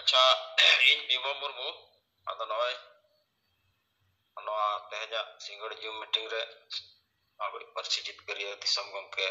अच्छा इन बीमा मुर्मू आदो नय नवा तेहजा सिंगड़ जूम मीटिंग रे अब पर्ची जितकरिया दिसम गमके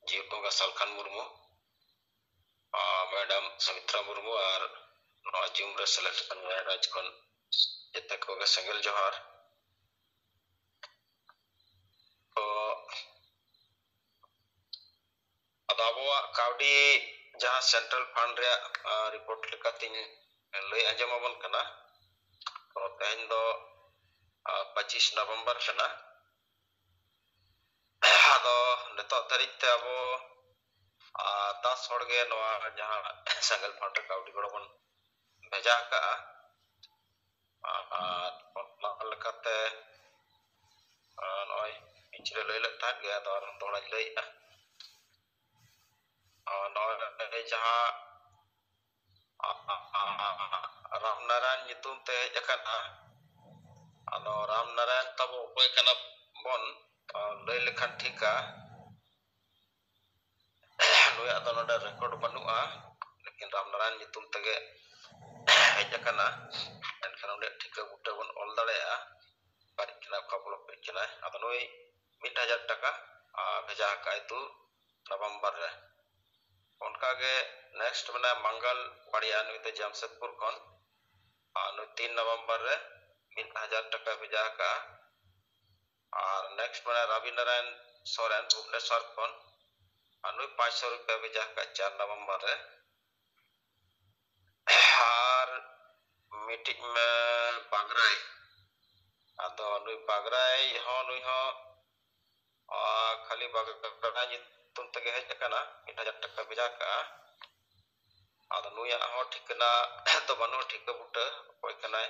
जीवोगा सलखान मुर्मू मैडम सुमित्रा मुर्मू और नवा जूम रे सेलेक्ट कन राजकन जते कोगे संगल जोहार तो अदाबोआ काउडी जहां सेंट्रल फंड रे रिपोर्ट लेकातिन लय आजमाबन कना तो तेहन दो 25 नवंबर कना आदो नेतो तारीख ते अबो 10 होड़गे नवा जहां संगल फंड रे काउडी गड़बन भेजा का लकते नय पिछले लय लता गया तो थोड़ा लय नय जहां रामनारायण नितुम ते जकना आदो रामनारायण तब कोई कना बन लय लेखन ठीका नुया तो नोडा रिकॉर्ड बनुआ लेकिन रामनारायण नितुम तगे हेजकना एनखान उडे ठीका बुटे बन ऑल दाड़ेया बारिकना खबर पेचना आदो नुय 1000 टाका भेजा का तू नवंबर रे उनका के नेक्स्ट बना मंगल पड़िया नुय ते जमशेदपुर खन नुय 3 नवंबर रे 1000 टाका भेजा का और नेक्स्ट बना रवि नारायण सोरेन भुवनेश्वर खन नुय 500 रुपया भेजा का 4 नवंबर रे और मीटिंग में बागराय आदो नुय बागराय हो नुय हो खाली बागराय तुम तगे हेजकना 1000 टाका भेजा का आदो नुया हो ठिकना तो बनु ठिका बुटा कोई कनाय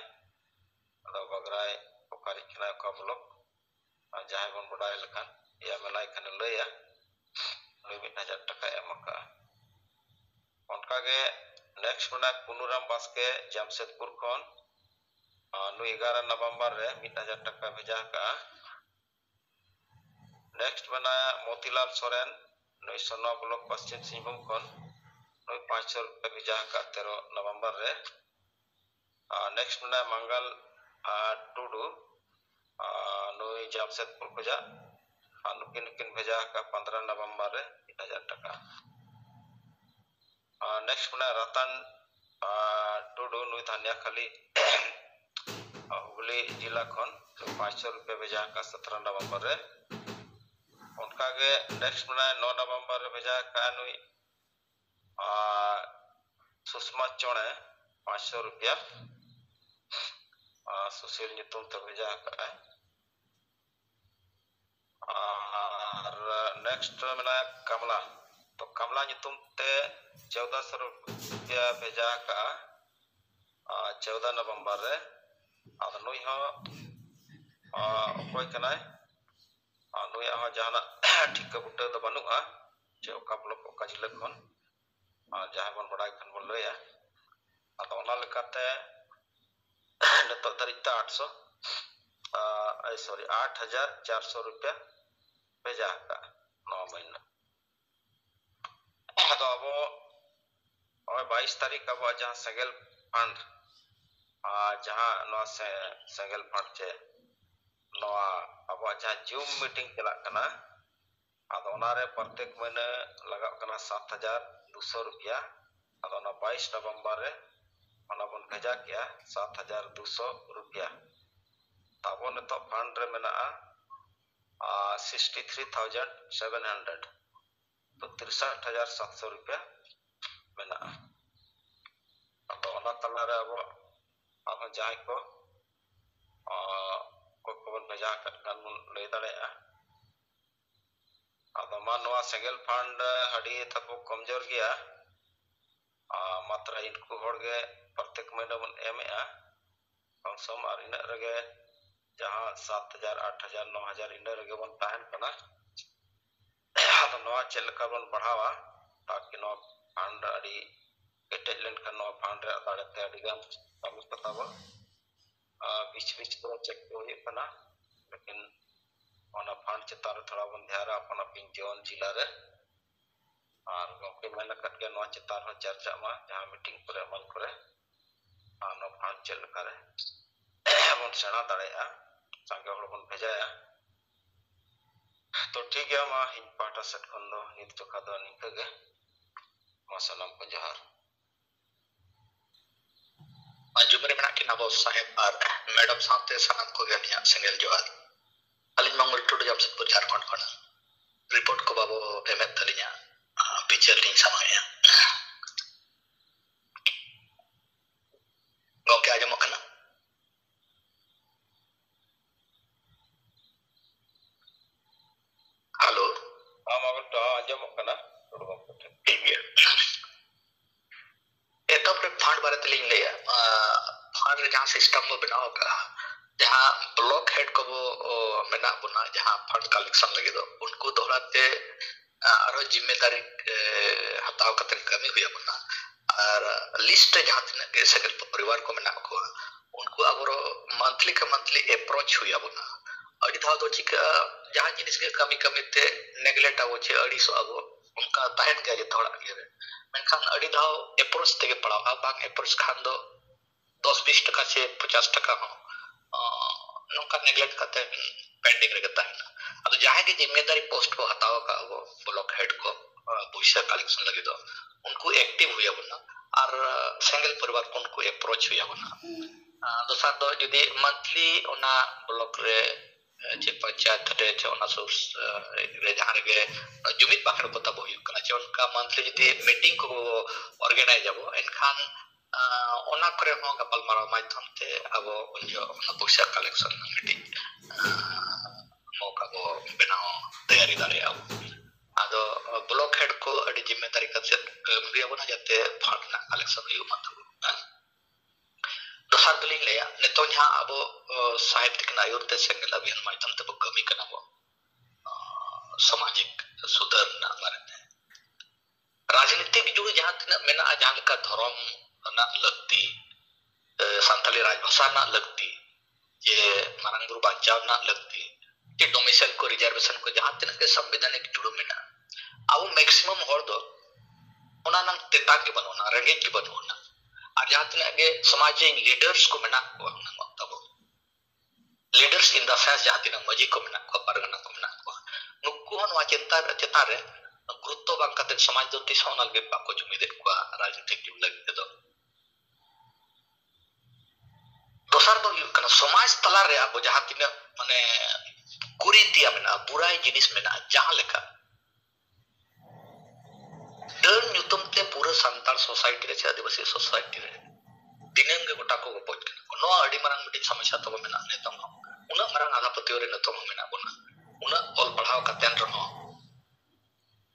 आदो बागराय ओकारी कना का ब्लॉक जहां बन बडाय लखान या मनाय कन लया नुय 1000 टाका एमका उनका के नेक्स्ट बना पुनुराम बास्के जमशेदपुर खन नुय 11 नवंबर रे 1000 टाका भेजा का नेक्स्ट बना मोतीलाल सोरेन नुय सोना ब्लॉक पश्चिम सिंहभूम खन नुय 500 रुपया भेजा का 13 नवंबर रे नेक्स्ट बना मंगल टुडू नुय जमशेदपुर खोजा नुकिन भेजा का 15 नवंबर रे 1000 टाका नेक्स्ट बना रतन टुडू नुय धानिया खाली हुगली जिला खन 500 रुपया भेजा का 17 नवंबर रे उनका के नेक्स्ट बना 9 नवंबर रे भेजा का नुय सुषमा चौड़े 500 रुपया सुशील नितुम तो भेजा का और नेक्स्ट बना कमला तो कमला नितुम ते 1400 रुपया भेजा का 14 नवंबर रे आदो नुय हो कोई कनाय नुय हो जहाना ठीका बुटा तो बनुआ जे ओका ब्लॉक ओका जिला खन जहां बन बडाय खन बन लया आदो ओना लेकाते नेतो तारीख 800 8400 रुपया भेजा का 9 महीना आदो अब 22 तारीख अब जहां सेगल फंड जहां नवा से सेगल फंड चे नवा अब जहां जूम मीटिंग चला कना आदो ओना रे प्रत्येक महीने लगा कना 7200 रुपया आदो ना 22 नवंबर रे ओना बन भेजा किया 7200 रुपया ताबो ने तो फंड रे मेना 63700 तो 63700 रुपया मेना तो तला रे अब जहां को खबर भेजा कर लय दाड़ेया आदो मानवा सेगल फंड हडी तको कमजोर गया मात्रा इनको होड़गे प्रत्येक महीना बन एमेआ कम सम और इन रगे जहां 7000 8000 9000 इन रगे बन ताहन कना आदो नवा चलका बन बढ़ावा ताकि नो फंड अड़ी केटेज लेन का नो फंड रे दाड़ते अड़ीगान कमी पतावा बीच को चेक होई कना लेकिन ओना फंड चेतार थोड़ा बन ध्यारा अपन अपन जोन जिला रे और गमके मेन कट के नो चेतार हो चर्चा मा जहां मीटिंग करे मन करे ᱵᱚᱱ ᱥᱮᱬᱟ ᱫᱟᱲᱮᱭᱟᱜᱼᱟ ᱥᱟᱸᱜᱮ ᱦᱚᱲ ᱵᱚᱱ ᱵᱷᱮᱡᱟᱭᱟ तो ठीक है मा इन पाटा सेट खन दो नित जोखा दो निका गे मा सलाम को जोहार जुमरे मेना किन अबो साहेब और मैडम साथे सनाम को गनिया सिंगल जोहार अलिन मंगल टुडे जमशेदपुर झारखंड खन रिपोर्ट को बाबो एमएत तलिया पिक्चर लिंक समाया गोके आजमो कना हेलो मागल आजमो कना ठीक है एतब रे फंड बारे तलिंग लेया फंड रे जहां सिस्टम में बनाओ का जहां ब्लॉक हेड को मेना बुना जहां फंड कलेक्शन लगे दो उनको दोहराते आरो जिम्मेदारी हताव कतन कमी हुई बुना और लिस्ट जहां तिना के सकल परिवार को मेना को उनको अब मंथली का मंथली अप्रोच हुई बुना अड़ी था तो चिका जहां जिनिस के कमी कमी ते नेग्लेक्ट आवो छे अड़ी सो अब उनका ताहन के जे थोड़ा ये मेनखान अड़ी धाव अप्रोच तेगे पड़ाव बांग अप्रोच खान दो 10-20 टका से 50 टका हो नोका नेग्लेक्ट करते पेंडिंग रे ताहना अब जहां की जिम्मेदारी पोस्ट को हटाओ का वो ब्लॉक हेड को पैसा कलेक्शन लगे दो उनको एक्टिव हुई बना और सिंगल परिवार को उनको अप्रोच हुई बना दोसर दो यदि मंथली ओना ब्लॉक रे जे पंचायत रे जे ओना सोर्स रे जहां रे जुमित बाखर को तब हुई कना जे उनका मंथली यदि मीटिंग को ऑर्गेनाइज हो एनखान ओना करे हो गपल मारो माध्यम ते अब उनजो पैसा कलेक्शन मीटिंग मौका को बनाओ तैयारी दारे अब आदो ब्लॉक हेड को अडी जिम्मेदारी का से कमिया बना जाते फंड ना कलेक्शन हुई मत दोसर दलिंग लेया नेतो जहां अब साहित्य के आयुर्ते सेंगल अभियान माध्यम ते कमी कना वो सामाजिक सुधारना मारते राजनीतिक जुड़ जहां तना मेना जहां का धर्म ना लगती संताली राजभाषा ना लगती जे मानंग गुरु बांचाव ना लगती जे डोमिसाइल को रिजर्वेशन को जहां तना के संवैधानिक जुड़ मेना अब मैक्सिमम होड़ दो ओना नम तेता के बनोना रंगे के बनोना और जहां तना के सामाजिक लीडर्स को मेना को तब लीडर्स इन द सेंस जहां तना मजी को मेना को परगना को मेना को नुक्कु हन वा चिंता रे गुरुत्व बांग कते समाज दो तिसोनल गे बाको जुमिदे को राजनीतिक जुड़ लगे दो दोसर दो कना समाज तला रे अब जहां तना माने कुरीतिया मेना बुराई जिनिस मेना जहां लेका डर न्यूतम ते पूरा संताल सोसाइटी रे आदिवासी सोसाइटी रे दिनंग गोटा को गपज कना नो अडी मारंग मिटी समस्या तो मेना नेतम उना मारंग आधापति रे नेतम मेना बना उना ऑल पढ़ाव कतेन रहो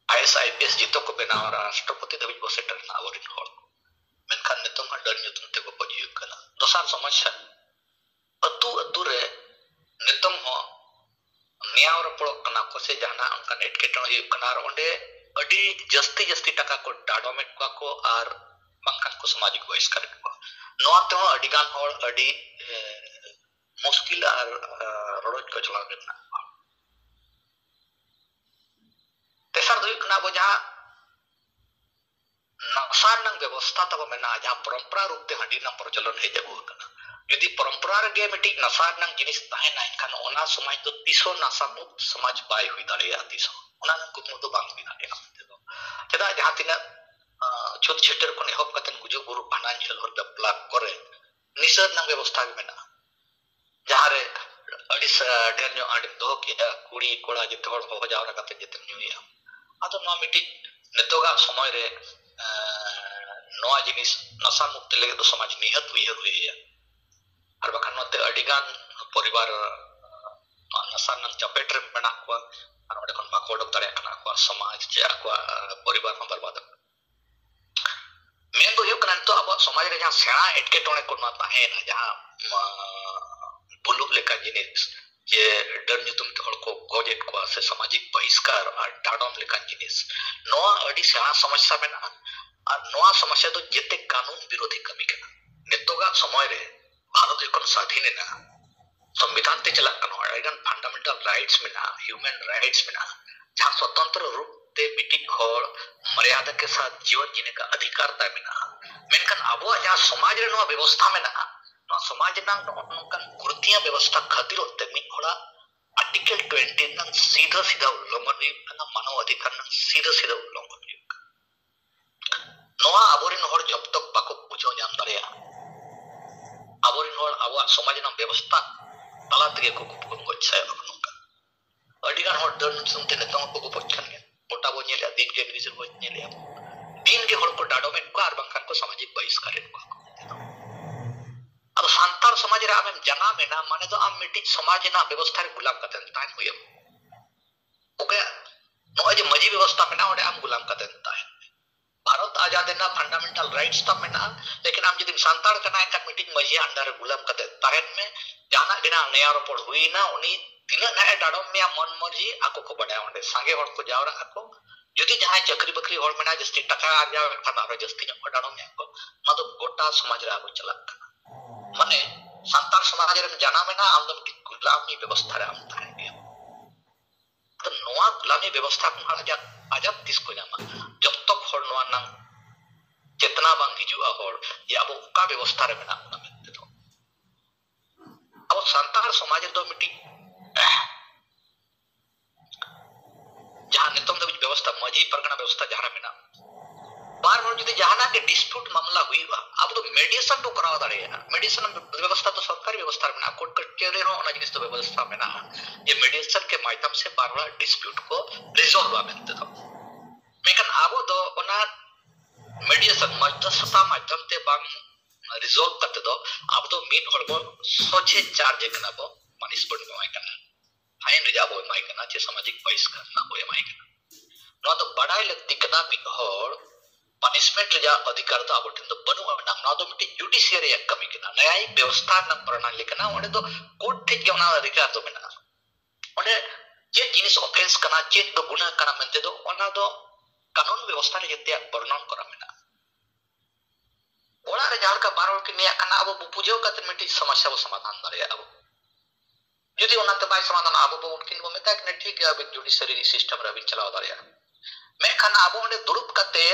आईएएस जितो को बनाव राष्ट्रपति दबिज को सेटल ना आवरिन होल मेनखान नेतम डर न्यूतम ते गपज यु कना दोसर समस्या अतु रे नेतम हो न्याय रपड़ कना को से जाना उनका एटकेटन यु कना ओंडे अडी जस्ती टका को डाडोमेट को और बंखान को सामाजिक बहिष्कार को नोआ तो अडिगान होड़ अडी मुश्किल और रोज को चला करना तेसर दुई कना बजा नक्सान नंग व्यवस्था तब मेना जहां परंपरा रूप ते हडी ना प्रचलन हे जगो कना यदि परंपरा रे गे मिटी नक्सान नंग जिनिस ताहे ना इनखान ओना समाज तो तिसो नासा मुक्त समाज बाय हुई दाड़िया तिसो ओना कुतमु तो बांग हुई दाड़िया चेदा जहां तिना छुत छेटर को एहब कतन गुजो गुरु फाइनेंशियल और बपला करे निषेध नंग व्यवस्था मेना जहां रे अडिस डेन्यो आडि दो के कुड़ी कोड़ा जते हड़ हो जावरा कते जते न्यूया आदो नो मिटी नेतोगा समय रे नोआ जिनिस नशा मुक्त लेगे तो समाज निहत हुई और बखान नते अडिगान परिवार नशा नंग चपेट रे मेना को और ओडे खन बाको डक दाड़े कना को समाज जे को परिवार में बर्बाद मेन दो यो कना तो अब समाज रे जहां सेना एटकेटोने को ना ताहे ना जहां बुलुक लेका जिनिस जे डर न्यूतम ते हड़ को गोजेट को से सामाजिक बहिष्कार और डाडोम लेका जिनिस नोआ अडी सेना समस्या मेना और नोआ समस्या तो जेते कानून विरोधी कमी कना नेतोगा समय रे भारत एकन स्वाधीन ना संविधान ते चला कनो आइडन फंडामेंटल राइट्स मेना ह्यूमन राइट्स मेना जहां स्वतंत्र रूप ते मिटी हड़ मर्यादा के साथ जीवन जीने का अधिकार ता मेना मेनकन अबो जहां समाज रे नो व्यवस्था मेना नो समाज नang nongkan kurtiya व्यवस्था खातिर होते मिन होड़ा आर्टिकल 20 नang सीधा सीधा उल्लंघन हुई ना मानव अधिकार नang सीधा सीधा उल्लंघन हुई नोआ आबोरिन होड़ जब तक बाको पूछो जान दरिया आबोरिन होड़ आवा समाज नang व्यवस्था तला तगे को कुछ saya nongkan अधिकार होड़ दर सुनते ने तो को पछन ने मोटा वो nyele दिन के विषय वो nyele दिन के होड़ को डाडो में को आरबंखान को सामाजिक बहिष्कार को अब सांतार समाज रे आमें जना में ना माने तो आम मिट्टी समाज ना व्यवस्था रे गुलाम कतन तान हुए ओके नो जे मजी व्यवस्था में ना ओडे आम गुलाम कतन तान भारत आजाद ना फंडामेंटल राइट्स ता में ना लेकिन आम जदी सांतार कना एक मिट्टी मजी अंडर गुलाम कतन तान में जाना बिना नया रोपड़ हुई ना उनी तिना ना डाडो में मन मर्जी आको को बडा ओडे संगे होड़ को जावरा आको जदी जहां चक्री बकरी होड़ में ना जस्ती टका आ जावे खाना रो जस्ती न डाडो में आको ना तो गोटा समाज रे आको चला माने संतान समाज रे जाना में ना आमदम की गुलामी व्यवस्था रे आम ताहे तो नोआ गुलामी व्यवस्था को आजाद किसको जामा जब तक होड़ नोआ ना चेतना बांग हिजुआ होड़ या अब का व्यवस्था रे में ना मेते तो अब संतान समाज दो मिटी जहां नितम दो व्यवस्था मजी परगना व्यवस्था जहां में ना बार बार यदि जहां ना के डिस्प्यूट मामला हुई बा अब तो मेडिएशन तो करावा दाड़े मेडिएशन व्यवस्था तो सरकारी व्यवस्था में ना कोर्ट कचहरी रो ना जिनिस तो व्यवस्था में ना ये मेडिएशन के माध्यम से बार बार डिस्प्यूट को रिजॉल्व आ बनते तो मेकन आबो दो ओना मेडिएशन मध्यस्थता माध्यम ते बांग रिजॉल्व करते दो अब तो मीट होड़बो सोचे चार्ज कना बो मनीष बन माय कना फाइन रे जाबो माय कना चे सामाजिक बहिष्कार ना होय माय कना नो तो बड़ाई लगती कना मी होड़ पनिशमेंट रे जा अधिकार तो आबोटिन तो बनु ना ना तो मिटी जुडिशियरी एक कमी कना न्यायिक व्यवस्था न प्रणाली कना ओने तो कोर्ट थे के ना अधिकार तो मेना ओने जे जिनिस ऑफेंस कना चे तो गुनाह कना मनते तो ओना तो कानून व्यवस्था रे जते वर्णन करा मेना ओला रे जाल का बारोल के निया कना अब बुझो का मिटी समस्या वो समाधान दरे अब यदि ओना तो बाय समाधान अब उनकिन को मेता कि ठीक है अब जुडिशियरी सिस्टम रे भी चलाव दरे मैं खाना अब ओने दुरुप कते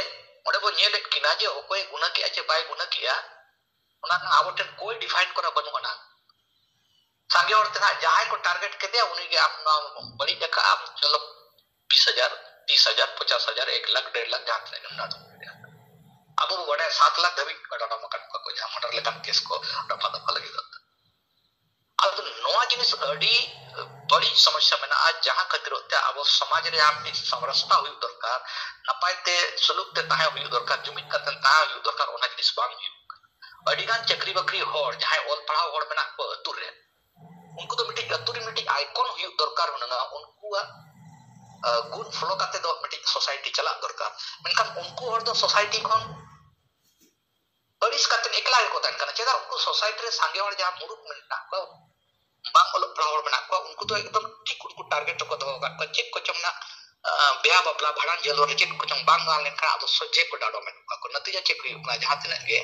ओडे बो नेले किना जे ओकोय गुना के आचे बाय गुना किया ओना आबोटेन कोई डिफाइन करा बनु ना संगे और तना जहां को टारगेट के दे उन्हीं के आप बड़ी जगह आप चलो 20,000 30,000 50,000 1 लाख 1.5 लाख जहां तक ना अब वो बड़े 7 लाख धबी कटाना मकन को जहां मर्डर लेकन केस को रफा दफा लगी जाता अब नोआ जिनिस अडी बड़ी समस्या में ना आज जहां खतिर होते अब समाज रे आप समरसता हुई दरकार नपायते सुलुक ते ताहे हुई दरकार जुमित करतन ता हुई दरकार ओना जिनिस बांग हुई अडिगान चक्री बकरी होड़ जहां ओल पढ़ाव होड़ में ना को अतुर रे उनको तो मिटी आइकन हुई दरकार होना उनको गुड फॉलो करते दो मिटी सोसाइटी चला दरकार मेनखान उनको होड़ दो सोसाइटी कोन बड़िस करते एकला को तन करना चेदा उनको सोसाइटी रे संगे होड़ जहां मुरुक में ना को बांग ओल पढ़ाव में ना को उनको तो एकदम ठीक उनको टारगेट को दो का चेक को चमना बेहा बापला भाड़ान जेल रे चेक को चम बांग गाल लेखा अब सोचे को डाडो में को नतीजा चेक हुई ना जहां तने के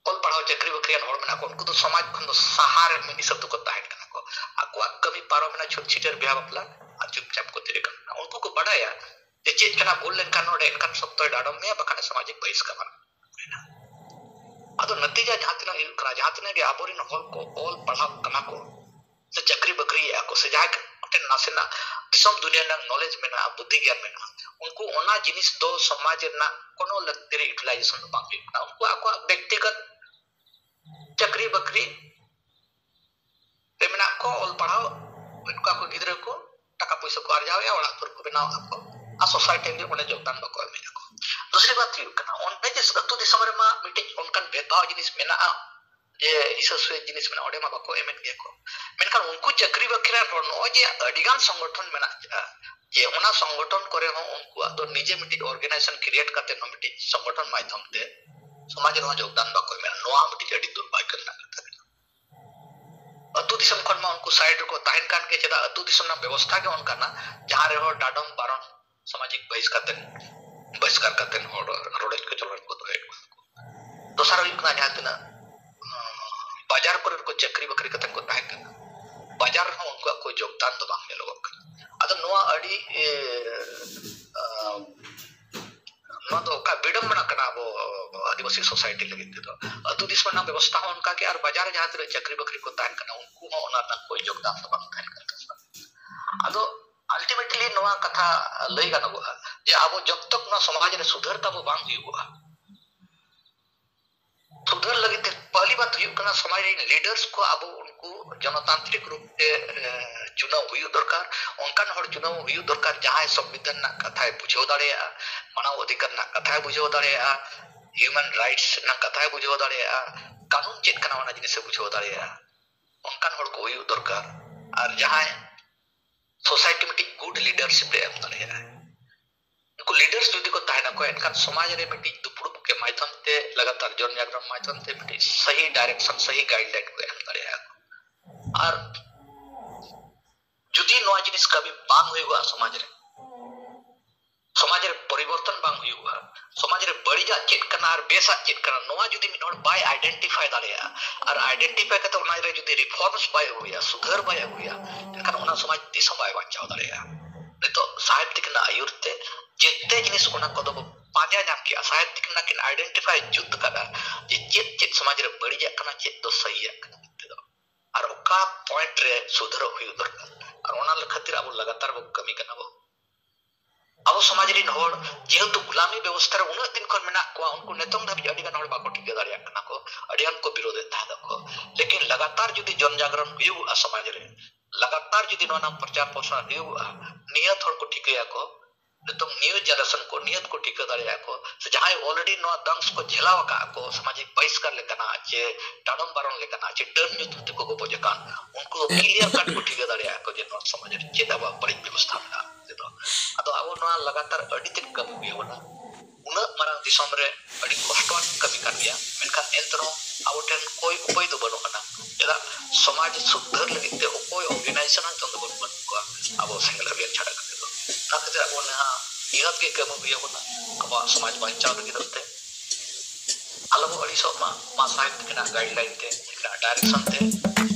ओल पढ़ाव चक्री बकरियान होड़ में ना को उनको तो समाज खन सहार में इस सब को ताहट करना को आको कभी पारो में ना छोट छिटर बेहा बापला आ चुपचाप को तेरे करना उनको को बढ़ाया जे चेक कना बोल लेन कान नोडे इनकन सब तो डाडो में बखाने सामाजिक बहिष्कार अदो नतीजा जातना करा जातना के आबोरिन होल को ओल पढ़ाव कना को से चक्री बकरी या को से जाक ओटे नासेना दिसम दुनिया ना नॉलेज में ना बुद्धि ज्ञान में ना उनको ओना जिनिस दो समाज ना कोनो लगते रे यूटिलाइजेशन बाकी ना उनको आको व्यक्तिगत चक्री बकरी तेमना को ओल पढ़ाव उनको को गिदरे को टाका पैसा को आर जावे ओला तुर को बनाओ आपको आ सोसाइटी में ओने योगदान बको में को दूसरी बात ये करना ओने जे सतु दिसम रे मा मिटे उनकन भेदभाव जिनिस में ना जे इससे जिनिस में ओडे मा बको एमन के को मेनखान उनको चक्री बकरी नो जे अडिगान संगठन में ना जे ओना संगठन करे हो उनको तो निजे मिटे ऑर्गेनाइजेशन क्रिएट करते नो मिटे संगठन माध्यम ते समाज रे योगदान बको में नो मिटे अडी दुर्भाग्य करना करता अतु दिसम खन मा उनको साइड को ताइन कान के चेदा अतु दिसम ना व्यवस्था के उनका ना जहां रे हो डाडम बारण सामाजिक बहिष्कार करते हो रोड को चलर को तो दोसर युग ना जाते ना बाजार पर को चक्री बकरी कतन को ताइन करना बाजार में उनको कोई योगदान तो बांग लोग अद नोआ अडी नो तो का विडंबना कना वो आदिवासी सोसाइटी लगे तो अतु दिस में व्यवस्था हो उनका के और बाजार जहां तक चाकरी बकरी को तान करना उनको हो ओना तक कोई योगदान तो बांग तान करता अदो अल्टीमेटली नवा कथा लई गानोगा जे आबो जब तक ना समाज रे सुधर तब बांग हुआ सुधर लगे पहली बात हुई करना समाज रे लीडर्स को आबो उनको जनतांत्रिक रूप से चुनाव हुई दरकार उनकान हर चुनाव हुई दरकार जहां संविधान ना कथा बुझो दाड़ेया मानव अधिकार ना कथा बुझो दाड़ेया ह्यूमन राइट्स ना कथा बुझो दाड़ेया कानून चेक करना वाला जिनिस बुझो दाड़ेया उनकान हर को हुई दरकार और जहां सोसाइटी में गुड लीडरशिप रे एम दाड़ेया उनको लीडर्स जुदी को ताहना को इनका समाज रे मिट्टी दुपुड़ के माध्यम से लगातार जन जागरण माध्यम से मिट्टी सही डायरेक्शन सही गाइडलाइन को एम दाड़ेया और जुदी नवा जिनिस कभी बांग हुआ समाज रे परिवर्तन बांग हुआ समाज रे बड़ीजा चेक करना और बेसा चेक करना नवा जुदी मिनोड़ बाय आइडेंटिफाई दाड़ेया और आइडेंटिफाई करते उना रे जुदी रिफॉर्म्स बाय हुआ सुधार बाय हुआ एनखान उना समाज दिशा बाय बांचाव दाड़ेया तो साहित्यिक ना आयुरते जेते जिनिस उना को दो पाजा नाम किया साहित्यिक ना किन आइडेंटिफाई जुद्ध कदा जे चेक चेक समाज रे बड़ीजा करना चेक दो सही है और ओका पॉइंट रे सुधार हुई दरकार और ओना खातिर अब लगातार वो कमी करना वो अब समाज रे नोड़ जेहेतु गुलामी व्यवस्था रे उन दिन खन मेना को उनको नेतंग धाबी अडी गान हड़ बाको ठीक दाड़िया कना को अडियन को विरोध था दको लेकिन लगातार जदि जन जागरण हुई समाज रे लगातार जदि नो नाम प्रचार प्रसार हुई नियत हड़ को ठीक को नितम न्यू जनरेशन को नियत को ठीक दाड़िया को से जहां ऑलरेडी नो दंश को झेलाव का को सामाजिक बहिष्कार लेकना चे टाडम बारण लेकना चे डर न्यूत को को बजकान उनको क्लियर कट को ठीक दाड़िया को जे नो समाज रे चेतावा बड़ी व्यवस्था ना तो अदो अब नो लगातार अडी तक कम हुई होना उन मारंग दिसम रे अडी कष्टवान कमी कर दिया मेनखान एंतनो अब ठन कोई उपाय तो बनो कना एदा समाज सुधर लगे ते कोई ऑर्गेनाइजेशन तो बनो को अब सिंगल अभियान छाड़ा कर दो ना खातिर अब ना इहत के कम हुई होना अब समाज बचाव लगे दते अलग अड़ी सो मा साहित्य के ना गाइडलाइन ते डायरेक्शन ते